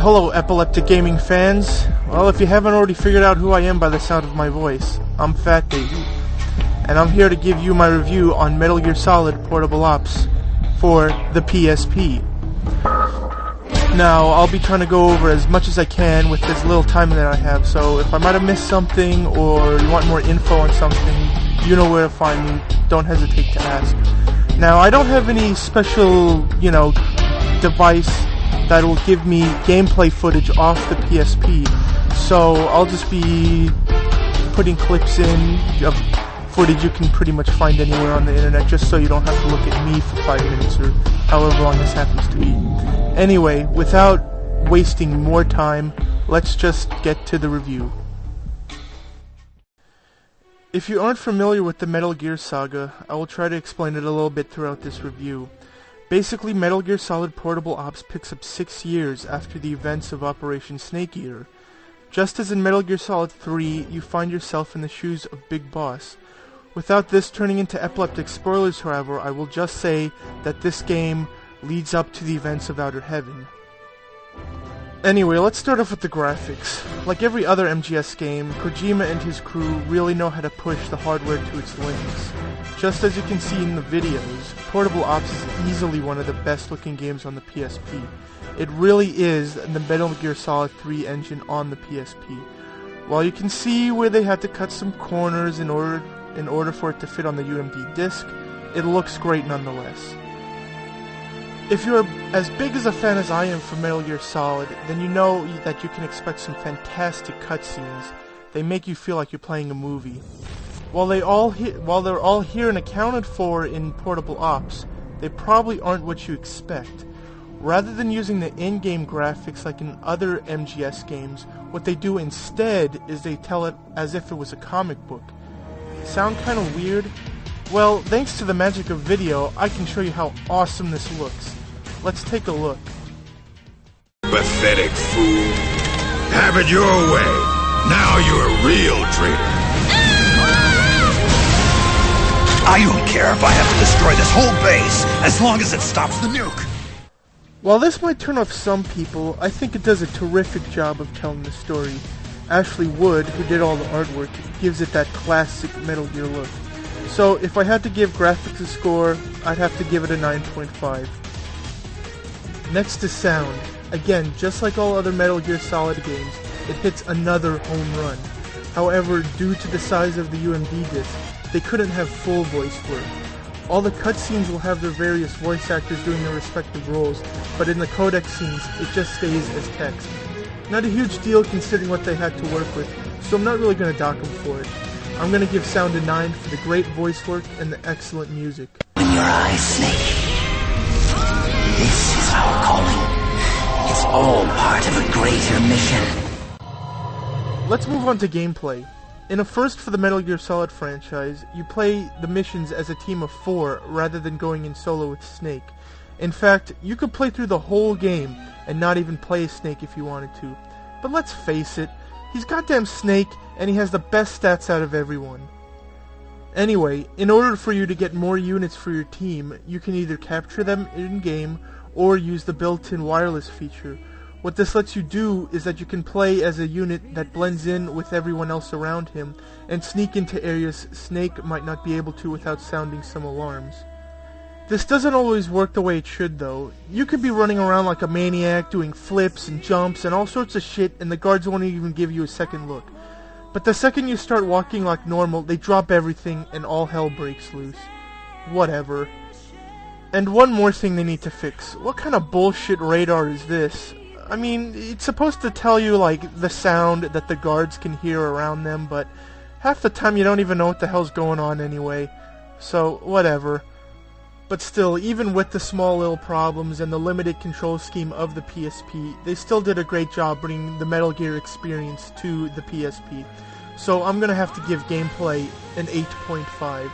Hello, Epileptic Gaming fans. Well, if you haven't already figured out who I am by the sound of my voice, I'm FatBaby, and I'm here to give you my review on Metal Gear Solid Portable Ops for the PSP. Now, I'll be trying to go over as much as I can with this little time that I have, so if I might have missed something or you want more info on something, you know where to find me. Don't hesitate to ask. Now, I don't have any special, device that will give me gameplay footage off the PSP, so I'll just be putting clips in of footage you can pretty much find anywhere on the internet, just so you don't have to look at me for 5 minutes or however long this happens to be. Anyway, without wasting more time, let's just get to the review. If you aren't familiar with the Metal Gear saga, I will try to explain it a little bit throughout this review. Basically, Metal Gear Solid Portable Ops picks up 6 years after the events of Operation Snake Eater. Just as in Metal Gear Solid 3, you find yourself in the shoes of Big Boss. Without this turning into epileptic spoilers, however, I will just say that this game leads up to the events of Outer Heaven. Anyway, let's start off with the graphics. Like every other MGS game, Kojima and his crew really know how to push the hardware to its limits. Just as you can see in the videos, Portable Ops is easily one of the best looking games on the PSP. It really is the Metal Gear Solid 3 engine on the PSP. While you can see where they had to cut some corners in order for it to fit on the UMD disc, it looks great nonetheless. If you're as big as a fan as I am for Metal Gear Solid, then you know that you can expect some fantastic cutscenes. They make you feel like you're playing a movie. While they're all here and accounted for in Portable Ops, they probably aren't what you expect. Rather than using the in-game graphics like in other MGS games, what they do instead is they tell it as if it was a comic book. Sound kinda weird? Well, thanks to the magic of video, I can show you how awesome this looks. Let's take a look. Pathetic fool. Have it your way. Now you're a real traitor. I don't care if I have to destroy this whole base, as long as it stops the nuke. While this might turn off some people, I think it does a terrific job of telling the story. Ashley Wood, who did all the artwork, gives it that classic Metal Gear look. So if I had to give graphics a score, I'd have to give it a 9.5. Next is sound. Again, just like all other Metal Gear Solid games, it hits another home run. However, due to the size of the UMD disc, they couldn't have full voice work. All the cutscenes will have their various voice actors doing their respective roles, but in the codec scenes, it just stays as text. Not a huge deal considering what they had to work with, so I'm not really going to dock them for it. I'm going to give sound a 9 for the great voice work and the excellent music. In your eyes, Snake. This is our calling. It's all part of a greater mission. Let's move on to gameplay. In a first for the Metal Gear Solid franchise, you play the missions as a team of 4 rather than going in solo with Snake. In fact, you could play through the whole game and not even play as Snake if you wanted to. But let's face it, he's goddamn Snake and he has the best stats out of everyone. Anyway, in order for you to get more units for your team, you can either capture them in-game or use the built-in wireless feature. What this lets you do is that you can play as a unit that blends in with everyone else around him and sneak into areas Snake might not be able to without sounding some alarms. This doesn't always work the way it should though. You could be running around like a maniac doing flips and jumps and all sorts of shit and the guards won't even give you a second look. But the second you start walking like normal, they drop everything and all hell breaks loose. Whatever. And one more thing they need to fix. What kind of bullshit radar is this? I mean, it's supposed to tell you, like, the sound that the guards can hear around them, but half the time you don't even know what the hell's going on anyway. So, whatever. But still, even with the small little problems and the limited control scheme of the PSP, they still did a great job bringing the Metal Gear experience to the PSP. So I'm gonna have to give gameplay an 8.5.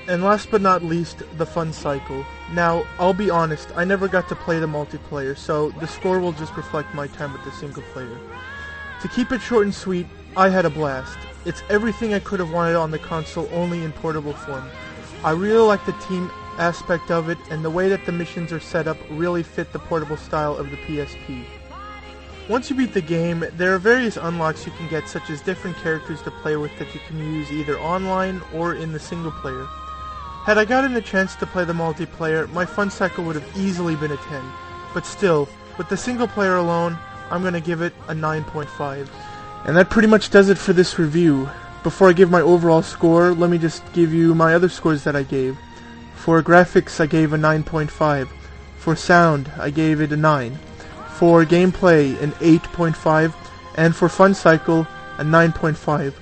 And last but not least, the fun cycle. Now, I'll be honest, I never got to play the multiplayer, so the score will just reflect my time with the single player. To keep it short and sweet, I had a blast. It's everything I could have wanted on the console, only in portable form. I really like the team aspect of it, and the way that the missions are set up really fit the portable style of the PSP. Once you beat the game, there are various unlocks you can get, such as different characters to play with that you can use either online or in the single player. Had I gotten the chance to play the multiplayer, my fun cycle would have easily been a 10, but still, with the single player alone, I'm going to give it a 9.5. And that pretty much does it for this review. Before I give my overall score, let me just give you my other scores that I gave. For graphics, I gave a 9.5. For sound, I gave it a 9. For gameplay, an 8.5. And for fun cycle, a 9.5.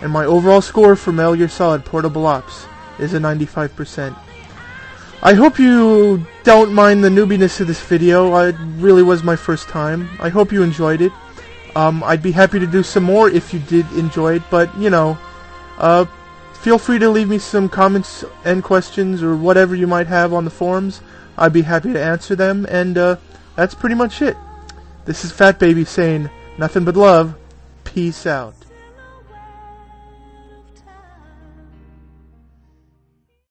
And my overall score for Metal Gear Solid Portable Ops is a 95%. I hope you don't mind the noobiness of this video. It really was my first time. I hope you enjoyed it. I'd be happy to do some more if you did enjoy it, but, you know, feel free to leave me some comments and questions or whatever you might have on the forums. I'd be happy to answer them, and that's pretty much it. This is FatBaby saying nothing but love. Peace out.